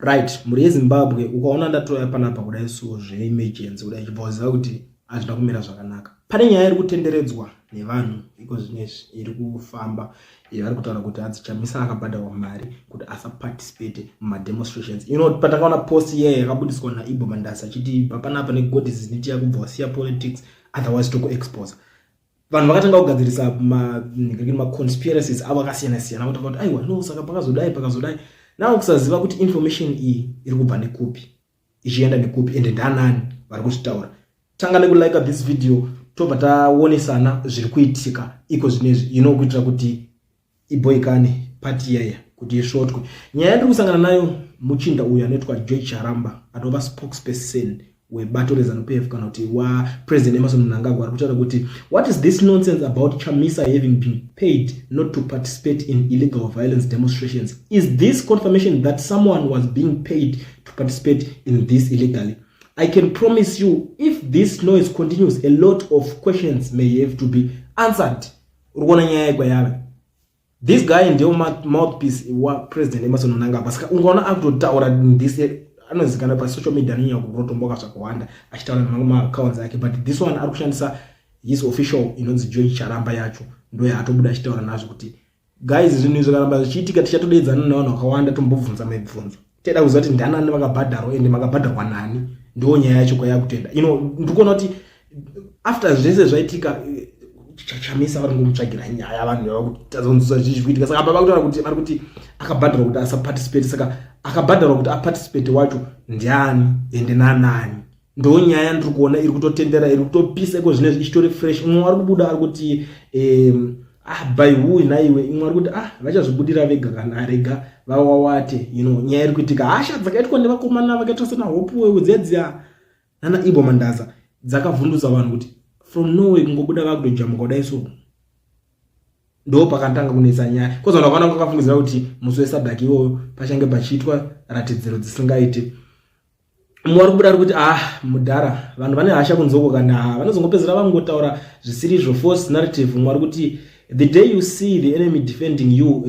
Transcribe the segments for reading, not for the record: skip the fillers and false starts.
right muri Zimbabwe ukaona ndatoya panapa kudai so zveemergency kudai chiboza kuti azvina kumira zvakanaka. Pane nyaya iri kutenderedzwa nevanhu iko zvinezvi iri kufamba vari kutaura kuti Chamisa akabhadharwa mari kuti asa participate muma demonstrations. Patakaona post yakabudiswa naIbo Mandasa achiti panapa negodisi ziniti yakubva wasiya politics otherwise toko expose. Vanhu vakatanga kugadzirisa ma conspiracies avo akasiyana siyana kuti aiwa no saka pakazodai nawo kusaziva kuti information iyi iri kubva nekupi ichienda nekupi ende ndanani vari kuzvitaura. Tangane kulike this video tobva taonesana zviri kuitika iko zvinezvi kuitira kuti iboikane party yaya kuti ishotwe. Nyaya yandiri kusangana nayo muchinda uyu anoitwa George Charamba atova spokesperson webato reZANU-PF kana kuti wa President Emmerson Mnangagwa arikutaura kuti what is this nonsense about Chamisa having been paid not to participate in illegal violence demonstrations? Is this confirmation that someone was being paid to participate in this illegally? I can promise you, if this noise continues, a lot of questions may have to be answered. This guy in the mouthpiece wa President Emmerson Mnangagwa saka ungaona akutotaura this anozikana pa social media ninya kurotomboka zvakawanda achitaura nama accounts yake, but this one arikushandisa his official inonzi George Charamba yacho ndo yatobuda achitaura nazvo kuti guys zvinhu zvakaramba zvichiitika tichatodedzana navanhu vakawanda tombobvunza mibvunzo teda kuziva kuti ndanani vakabhadharwa ende makabhadharwa nani ndo nyaya yacho kwa yakutenda ndikuona kuti after zvese zvaitika Chamisa vari ngomutsvagira nyaya vanhu vakutazonzwa zvichiitika saka baba kutaura kuti vari kuti akabhadharwa kuti asa participate saka akabhadharwa kuti aparticipate wacho ndiani ende nanani ndo nyaya ndiri kuona iri kutotendera iri kutopisa iko zvinezvi ichitori fresh. Umwe ari kubuda ari kuti by who naiwe imwe ari kuti vachazvibudira vega kana arega vawawate nyaya iri kuitika hasha dzakaitwa nevakomana vakaitwa sena Hope Wedziya nana Ibo Mandasa dzakavhundutsa vanhu kuti from nowhere kungobuda vakutojamuka kudai so ndo pakatanga kunetsa nyaya koza ndakaona kwakafungidzira kuti musi weSabaki iwoyo pachange pachiitwa ratidziro dzisingaiti. Mwari kubuda ari kuti mudhara vanhu vane hasha kunzoko kana vanozongopedzera vangotaura zvisiri false narrative. Mwari kuti the day you see the enemy defending you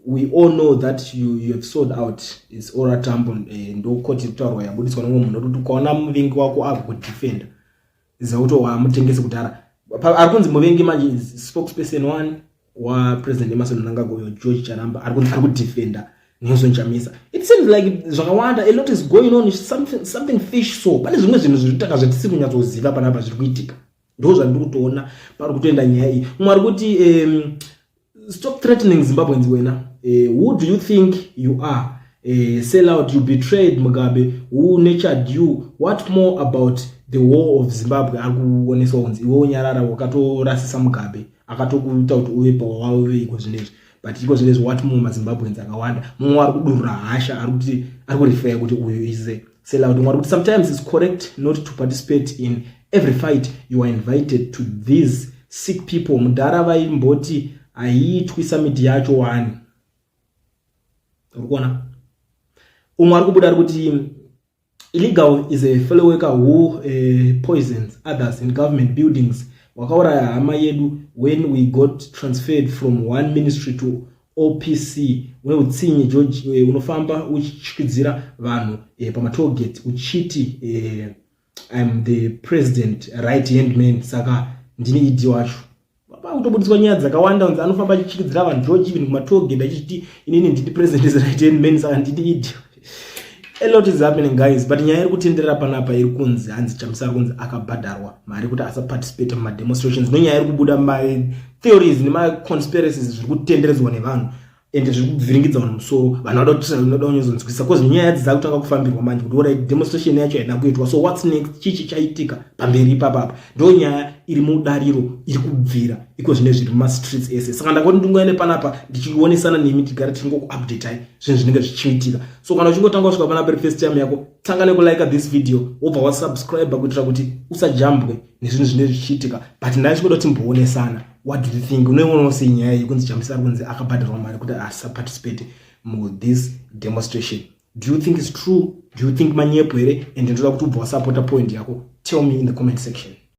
we all know that you have sold out is ora tambo ndo koti kutaurwa yabudiswa nomwe munhu kuti ukaona muvengi wako akudefenda zauto wamutengese kutara arikunzi muvengi manje spokesperson 1 wa President Emmerson Mnangagwa George Charamba arikunzi arikudefenda Nelson Chamisa. It seems like zvakawanda a lot is going on, something fish so pane zvimwe zvinhu zvirikutaka zvatisi kunyatsoziva panapa zviri kuitika ndo zvandiri kutoona pari kutoenda nyaya iyi. Mwari kuti stop threatening Zimbabweans wena. Who do you think you are? Sell out, you betrayed Mugabe. Who nurtured you? What more about the war of Zimbabwe? Akuoneswa unzi iwo nyarara wakatorasisa Mugabe akatokuita kuti uve pawawe iko zvinezvi, but iko zvinezvi what more maZimbabweans akawanda mumwe ari kudurura hasha ari kuti ari kurefer kuti uyu is sell out. Mwari kuti sometimes it's correct not to participate in every fight you are invited to. These sick people mudhara vaimboti aiitwi summit yacho wani urikuona. Umwe ari kubuda ari kuti illegal is a fellow worker who poisons others in government buildings. Wakauraya hama yedu when we got transferred from one ministry to OPC. Utsinye George unofamba uchichikidzira vanhu pamatoll gate uchiti I'm the president right hand man saka ndini idi wacho. Utobudiswa nyaya dzakawanda unzi anofamba achichikidzira vanhu George even kumatoll gate achiti inini ndini president is right hand man saka ndini idi. A lot is happening guys, but nyaya iri kutenderera panapa iri kunzi hanzi Chamisa kunzi akabhadharwa mari kuti asa participate muma demonstrations. No nyaya iri kubuda my theories nema conspiracies zviri kutenderedzwa nevanhu ende zviri kubviringidza vanhu musoro. Vanhu vanoda kunyozonzwisisa cause nyaya dzava kutanga kufambirwa manje kuti alright demonstration yacho haina kuitwa so what's next, chichi chaitika pamberi ipapa. Ndo nyaya iri mudariro iri kubvira iko zvine zviri muma streets ese. Saka ndakoti ndingoende panapa ndichionesana nemi tigare tingo kuupdate zvinhu zvinenge zvichiitika. So kana uchingotanga kusvika panapa first time yako tanga nekulike this video wobva wasubscribe kuitira kuti usajambwe nezvinhu zvine zvichiitika. But ndachikoda timboonesana. What do you think? Unoona sei nyaya yekunzi Chamisa kunzi akabhadharwa mari kuti asa participate mu this demonstration? Do you think it's true? Do you think manyepo here? And ndoda kuti ubva wasupporta point yako. Tell me in the comment section.